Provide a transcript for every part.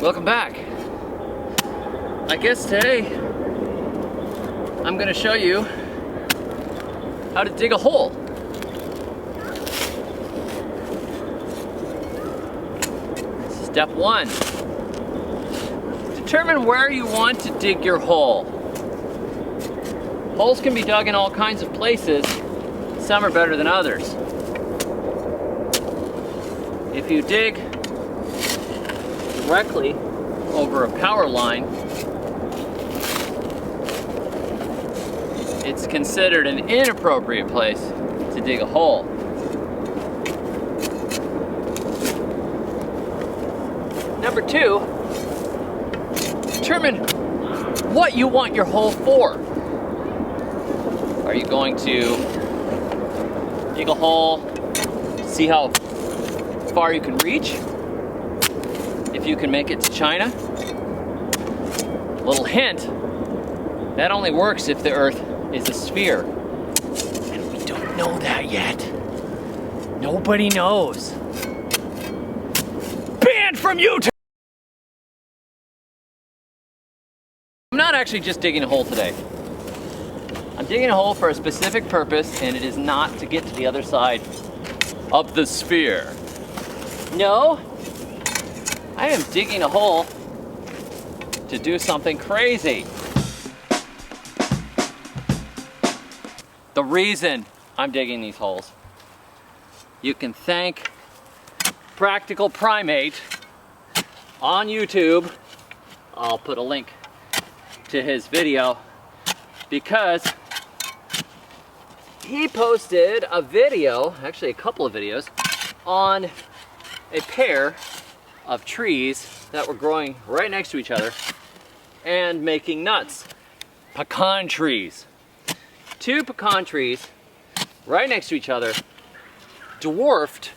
Welcome back. I guess today I'm going to show you how to dig a hole. Step 1. Determine where you want to dig your hole. Holes can be dug in all kinds of places. Some are better than others. If you dig directly over a power line, it's considered an inappropriate place to dig a hole. Number 2, determine what you want your hole for. Are you going to dig a hole, see how far you can reach? If you can make it to China? Little hint, that only works if the Earth is a sphere. And we don't know that yet. Nobody knows. Banned from YouTube! I'm not actually just digging a hole today. I'm digging a hole for a specific purpose, and it is not to get to the other side of the sphere. No, I am digging a hole to do something crazy. The reason I'm digging these holes, you can thank Practical Primate on YouTube. I'll put a link to his video because he posted a video, actually a couple of videos, on a pair of trees that were growing right next to each other and making nuts. Pecan trees. 2 pecan trees right next to each other, dwarfed,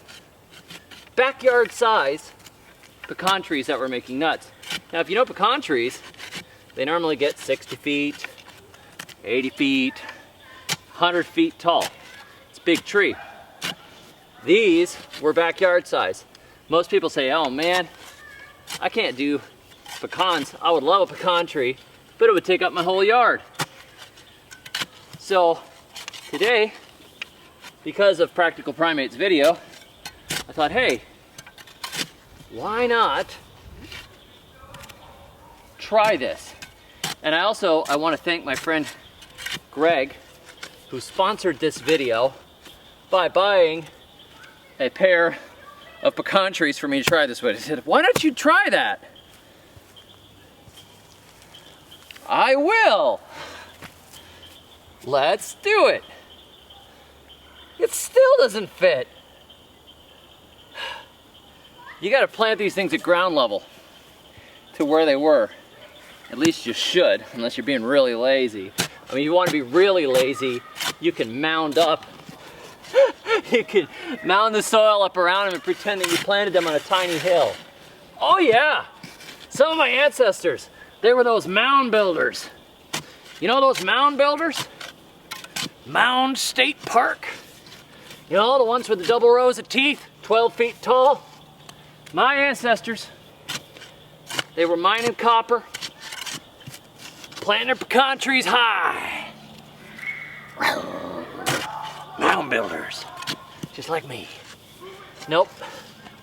backyard size pecan trees that were making nuts. Now if you know pecan trees, they normally get 60 feet, 80 feet, 100 feet tall. It's a big tree. These were backyard size. Most people say, oh man, I can't do pecans. I would love a pecan tree, but it would take up my whole yard. So today, because of Practical Primate's video, I thought, hey, why not try this? And I want to thank my friend Greg, who sponsored this video by buying a pair of pecan trees for me to try this with. He said, why don't you try that? I will. Let's do it. It still doesn't fit. You got to plant these things at ground level to where they were. At least you should, unless you're being really lazy. I mean, you want to be really lazy, you can mound up. You can mound the soil up around them and pretend that you planted them on a tiny hill. Oh yeah, some of my ancestors, they were those mound builders. You know those mound builders? Mound State Park. You know, the ones with the double rows of teeth, 12 feet tall. My ancestors, they were mining copper, planting their pecan trees high. Mound builders, just like me. Nope,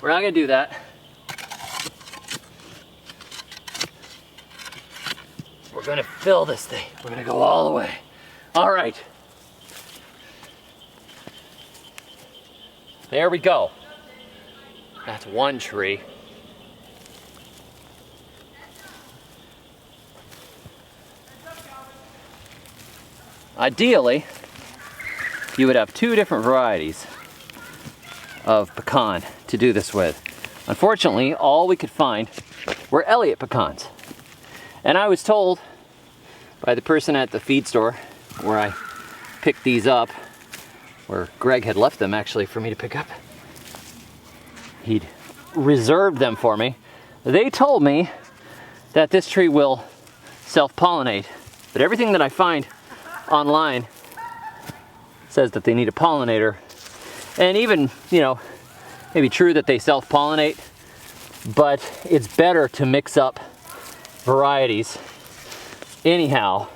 we're not gonna do that. We're gonna fill this thing. We're gonna go all the way. All right. There we go. That's one tree. Ideally, you would have 2 different varieties of pecan to do this with. Unfortunately, all we could find were Elliott pecans. And I was told by the person at the feed store where I picked these up, where Greg had left them actually for me to pick up. He'd reserved them for me. They told me that this tree will self-pollinate, but everything that I find online says that they need a pollinator. And even, you know, maybe true that they self-pollinate, but it's better to mix up varieties anyhow,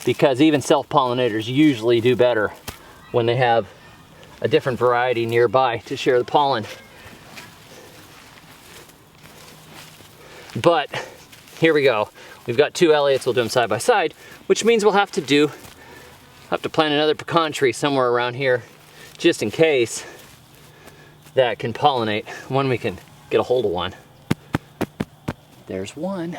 because even self-pollinators usually do better when they have a different variety nearby to share the pollen. But here we go. We've got two Elliots, we'll do them side by side, which means we'll have to plant another pecan tree somewhere around here, just in case, that can pollinate when we can get a hold of one. There's one.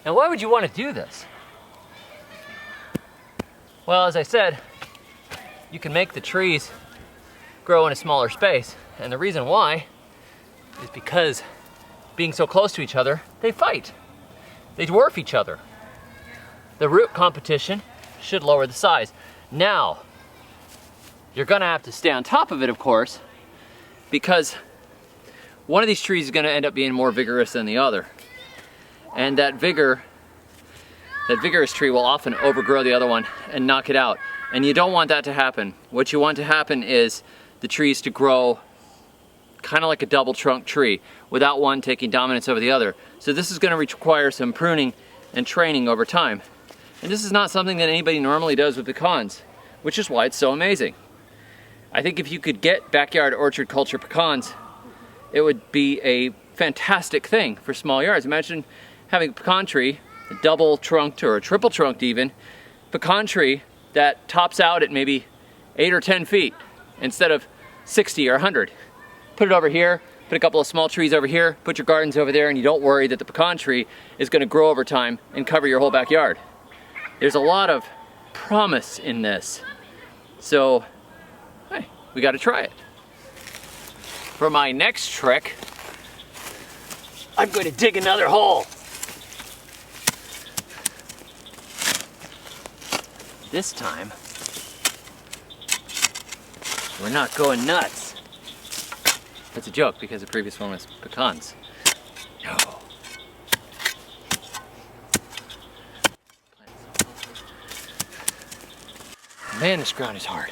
Now, why would you want to do this? Well, as I said, you can make the trees grow in a smaller space. And the reason why is because being so close to each other, they fight. They dwarf each other. The root competition should lower the size. Now, you're gonna have to stay on top of it, of course, because one of these trees is gonna end up being more vigorous than the other. And that vigorous tree will often overgrow the other one and knock it out. And you don't want that to happen. What you want to happen is the trees to grow kind of like a double trunk tree without one taking dominance over the other. So this is going to require some pruning and training over time. And this is not something that anybody normally does with pecans, which is why it's so amazing. I think if you could get backyard orchard culture pecans, it would be a fantastic thing for small yards. Imagine having a pecan tree, a double trunked or a triple trunked even, pecan tree that tops out at maybe 8 or 10 feet instead of 60 or 100. Put it over here, put a couple of small trees over here, put your gardens over there, and you don't worry that the pecan tree is going to grow over time and cover your whole backyard. There's a lot of promise in this. So, hey, we got to try it. For my next trick, I'm going to dig another hole. This time, we're not going nuts. That's a joke because the previous one was pecans. No. Man, this ground is hard.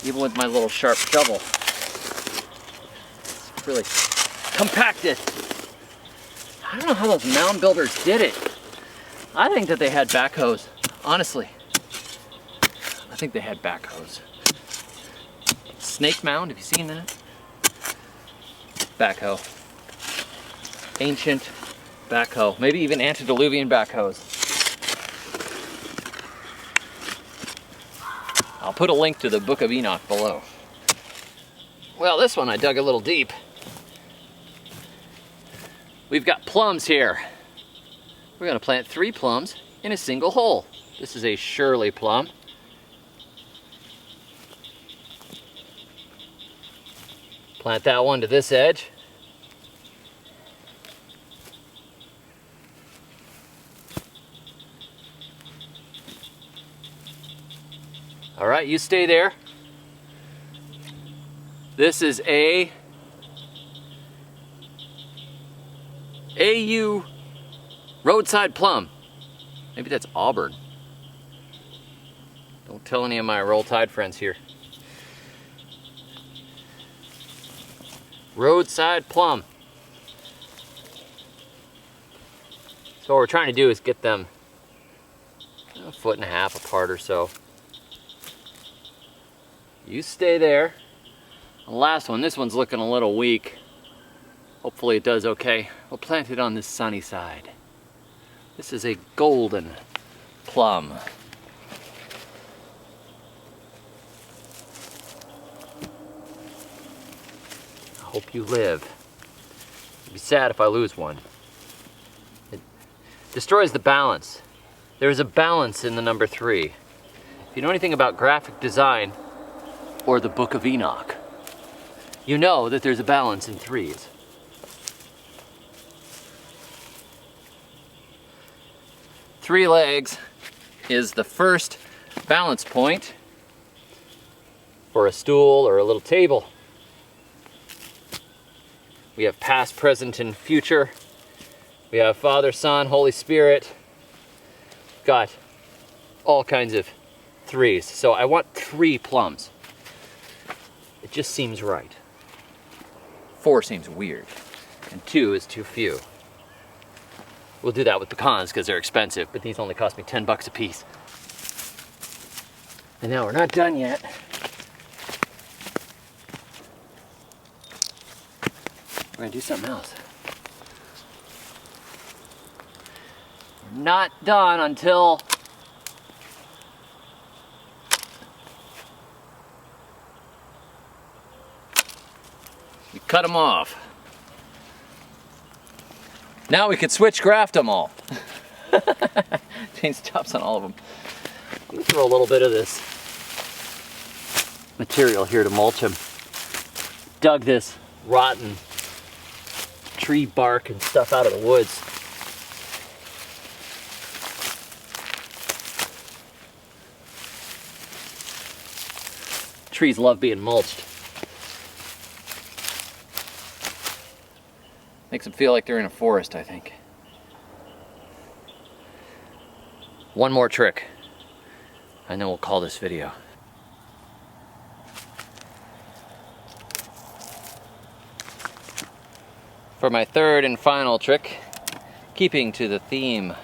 Even with my little sharp shovel, it's really compacted. I don't know how those mound builders did it. I think that they had backhoes, honestly. I think they had backhoes. Snake mound, have you seen that? Backhoe. Ancient backhoe. Maybe even antediluvian backhoes. I'll put a link to the Book of Enoch below. Well, this one I dug a little deep. We've got plums here. We're going to plant 3 plums in a single hole. This is a Shirley plum. Plant that one to this edge. All right, you stay there. This is a AU roadside plum. Maybe that's Auburn. Don't tell any of my Roll Tide friends here. Roadside plum. So what we're trying to do is get them a 1.5 feet apart or so. You stay there. The last one, this one's looking a little weak. Hopefully it does okay. We'll plant it on this sunny side. This is a golden plum. I hope you live. It'd be sad if I lose one. It destroys the balance. There is a balance in the number 3. If you know anything about graphic design or the Book of Enoch, you know that there's a balance in 3s. Three legs is the first balance point for a stool or a little table. We have past, present, and future. We have Father, Son, Holy Spirit. Got all kinds of 3s. So I want 3 plums. It just seems right. 4 seems weird. And 2 is too few. We'll do that with pecans because they're expensive, but these only cost me 10 bucks a piece. And now we're not done yet. We're gonna do something else. We're not done until we cut them off. Now we could switch graft them all. Change tops on all of them. I'm gonna throw a little bit of this material here to mulch them. Dug this rotten tree bark and stuff out of the woods. Trees love being mulched. Makes them feel like they're in a forest, I think. One more trick, and then we'll call this video. For my third and final trick, keeping to the theme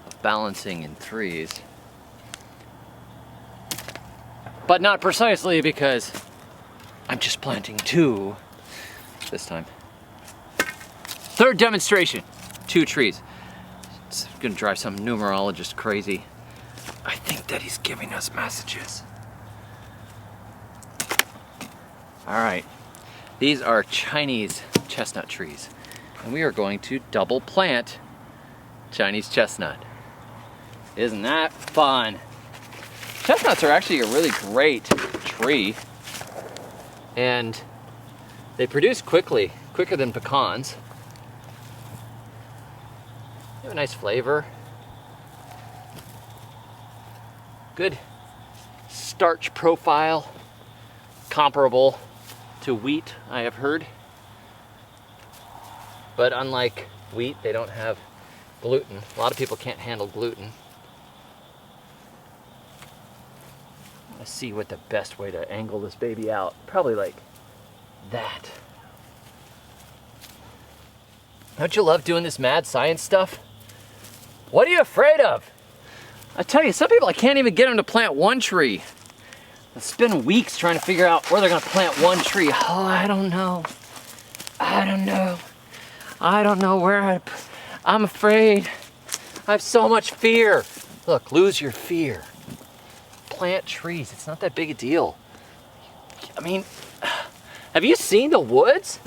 of balancing in 3s, but not precisely because I'm just planting 2 this time. Third demonstration, 2 trees. It's gonna drive some numerologist crazy. I think that he's giving us messages. All right, these are Chinese chestnut trees, and we are going to double plant Chinese chestnut. Isn't that fun? Chestnuts are actually a really great tree, and they produce quickly, quicker than pecans. They have a nice flavor. Good starch profile, comparable to wheat, I have heard. But unlike wheat, they don't have gluten. A lot of people can't handle gluten. Let's see what the best way to angle this baby out. Probably like that. Don't you love doing this mad science stuff? What are you afraid of? I tell you, some people, I can't even get them to plant 1 tree. I spend weeks trying to figure out where they're gonna plant 1 tree. Oh, I don't know. I don't know. I don't know where I'm afraid. I have so much fear. Look, lose your fear. Plant trees, it's not that big a deal. I mean, have you seen the woods?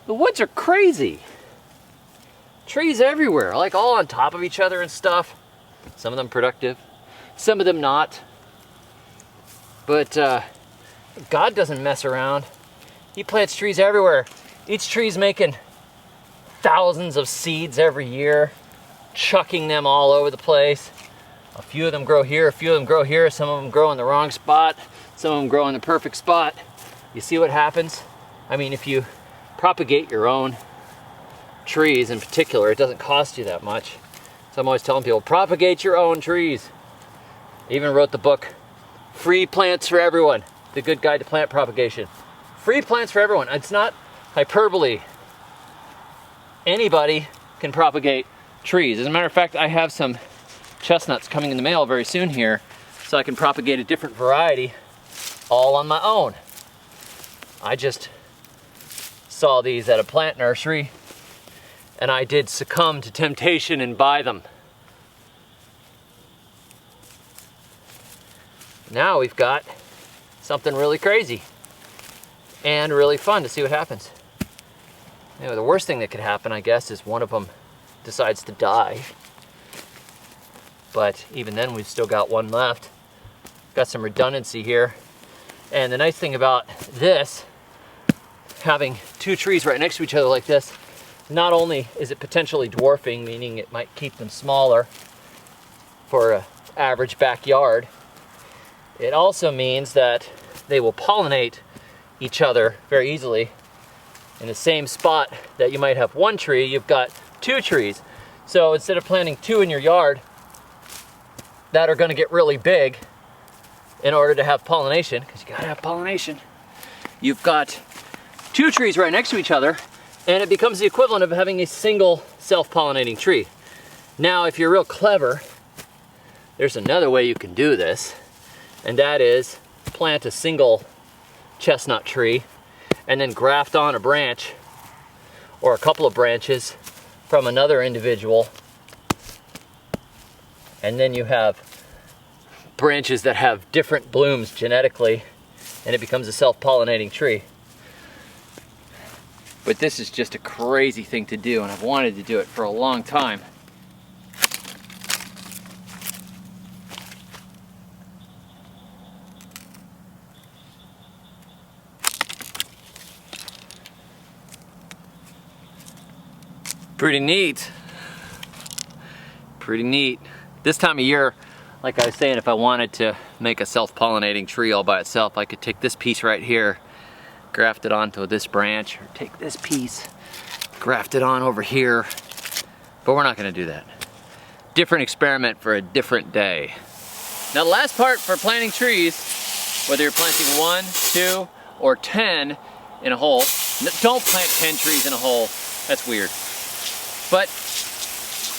The woods are crazy. Trees everywhere, like all on top of each other and stuff. Some of them productive, some of them not. But God doesn't mess around. He plants trees everywhere. Each tree's making thousands of seeds every year, chucking them all over the place. A few of them grow here, a few of them grow here, some of them grow in the wrong spot, some of them grow in the perfect spot. You see what happens? I mean, if you propagate your own trees in particular, it doesn't cost you that much. So I'm always telling people, propagate your own trees. I even wrote the book, Free Plants for Everyone, The Good Guide to Plant Propagation. Free plants for everyone. It's not hyperbole. Anybody can propagate trees. As a matter of fact, I have some chestnuts coming in the mail very soon here, so I can propagate a different variety all on my own. I just saw these at a plant nursery, and I did succumb to temptation and buy them. Now we've got something really crazy and really fun to see what happens. You know, the worst thing that could happen, I guess, is one of them decides to die. But even then, we've still got 1 left. Got some redundancy here. And the nice thing about this, having 2 trees right next to each other like this, not only is it potentially dwarfing, meaning it might keep them smaller for an average backyard, it also means that they will pollinate each other very easily in the same spot that you might have one tree, you've got two trees. So instead of planting two in your yard that are going to get really big in order to have pollination, because you gotta have pollination, you've got two trees right next to each other, and it becomes the equivalent of having a single self-pollinating tree. Now, if you're real clever, there's another way you can do this, and that is plant a single chestnut tree and then graft on a branch or a couple of branches from another individual, and then you have branches that have different blooms genetically, and it becomes a self-pollinating tree. But this is just a crazy thing to do, and I've wanted to do it for a long time. Pretty neat. Pretty neat. This time of year, like I was saying, if I wanted to make a self-pollinating tree all by itself, I could take this piece right here, graft it onto this branch, or take this piece, graft it on over here, but we're not gonna do that. Different experiment for a different day. Now the last part for planting trees, whether you're planting 1, 2, or 10 in a hole, don't plant 10 trees in a hole, that's weird. But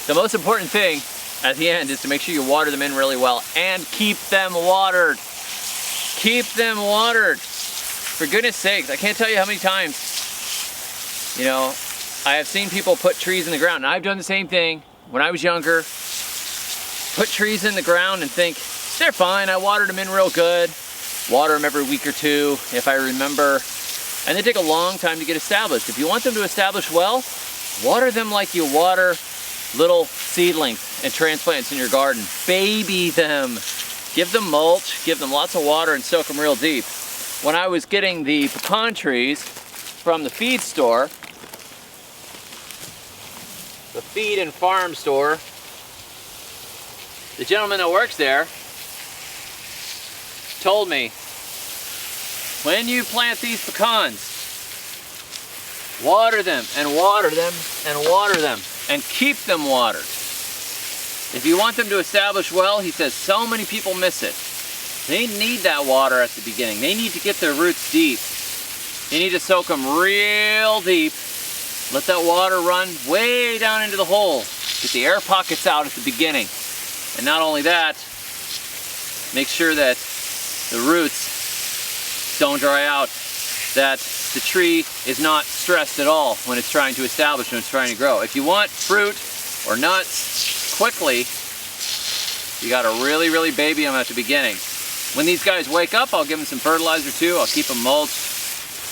the most important thing at the end is to make sure you water them in really well and keep them watered. Keep them watered. For goodness sakes, I can't tell you how many times, you know, I have seen people put trees in the ground, and I've done the same thing when I was younger. Put trees in the ground and think, they're fine, I watered them in real good. Water them every week or two, if I remember. And they take a long time to get established. If you want them to establish well, water them like you water little seedlings and transplants in your garden. Baby them. Give them mulch, give them lots of water, and soak them real deep. When I was getting the pecan trees from the feed store, the feed and farm store, the gentleman that works there told me, when you plant these pecans, water them and water them and water them and keep them watered. If you want them to establish well, he says, so many people miss it. They need that water at the beginning. They need to get their roots deep. You need to soak them real deep. Let that water run way down into the hole. Get the air pockets out at the beginning. And not only that, make sure that the roots don't dry out, that the tree is not stressed at all when it's trying to establish, when it's trying to grow. If you want fruit or nuts quickly, you gotta really, really baby them at the beginning. When these guys wake up, I'll give them some fertilizer too. I'll keep them mulched.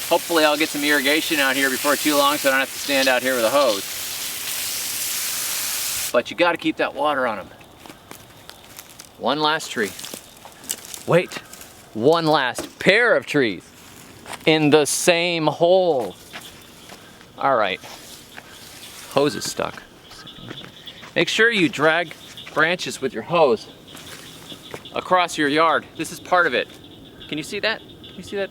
Hopefully I'll get some irrigation out here before too long so I don't have to stand out here with a hose. But you gotta keep that water on them. One last tree. Wait, one last pair of trees in the same hole. All right, hose is stuck. Make sure you drag branches with your hose across your yard. This is part of it. Can you see that? Can you see that?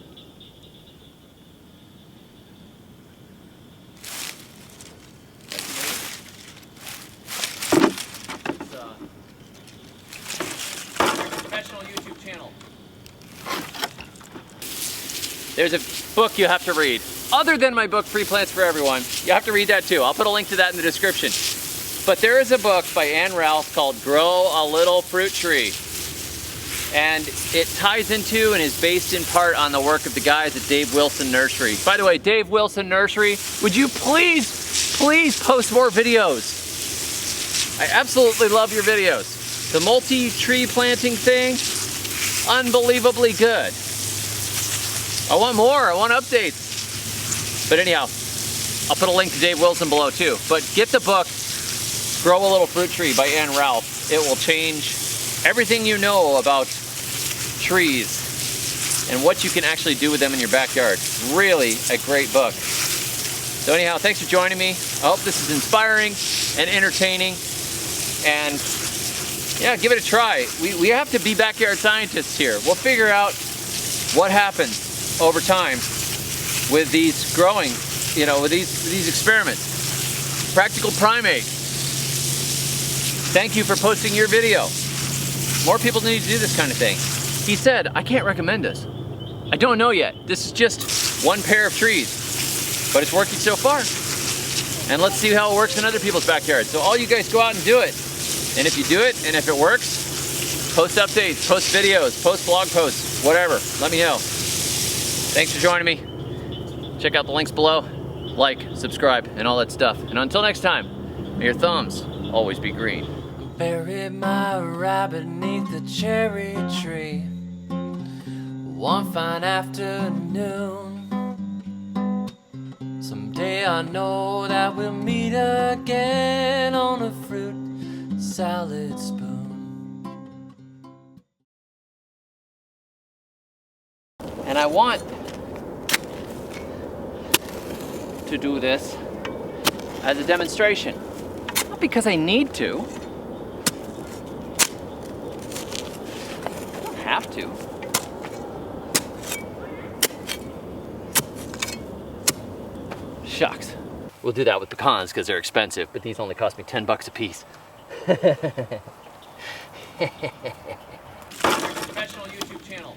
Professional YouTube channel. There's a book you have to read. Other than my book, Free Plants for Everyone, you have to read that too. I'll put a link to that in the description. But there is a book by Ann Ralph called Grow a Little Fruit Tree. And it ties into and is based in part on the work of the guys at Dave Wilson Nursery. By the way, Dave Wilson Nursery, would you please post more videos? I absolutely love your videos. The multi-tree planting thing, unbelievably good. I want more, I want updates. But anyhow, I'll put a link to Dave Wilson below too. But get the book, Grow a Little Fruit Tree by Ann Ralph. It will change everything you know about trees and what you can actually do with them in your backyard. Really a great book. So anyhow, thanks for joining me. I hope this is inspiring and entertaining. And yeah, give it a try. We have to be backyard scientists here. We'll figure out what happens over time with these growing you know, with these experiments. Practical Primate. Thank you for posting your video. More people need to do this kind of thing. He said, I can't recommend this. I don't know yet. This is just one pair of trees, but it's working so far. And let's see how it works in other people's backyards. So all you guys go out and do it. And if you do it, and if it works, post updates, post videos, post blog posts, whatever. Let me know. Thanks for joining me. Check out the links below. Like, subscribe, and all that stuff. And until next time, may your thumbs always be green. Buried my rabbit neath the cherry tree one fine afternoon. Someday I know that we'll meet again on a fruit salad spoon. And I want to do this as a demonstration. Not because I need to. I don't have to. Shucks. We'll do that with pecans because they're expensive, but these only cost me 10 bucks a piece. Professional YouTube channel.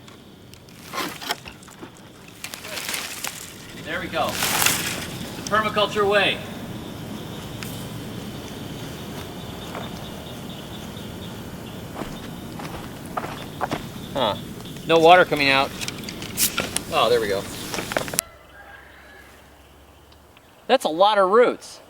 Good. There we go. The permaculture way. Huh. No water coming out. Oh, there we go. That's a lot of roots.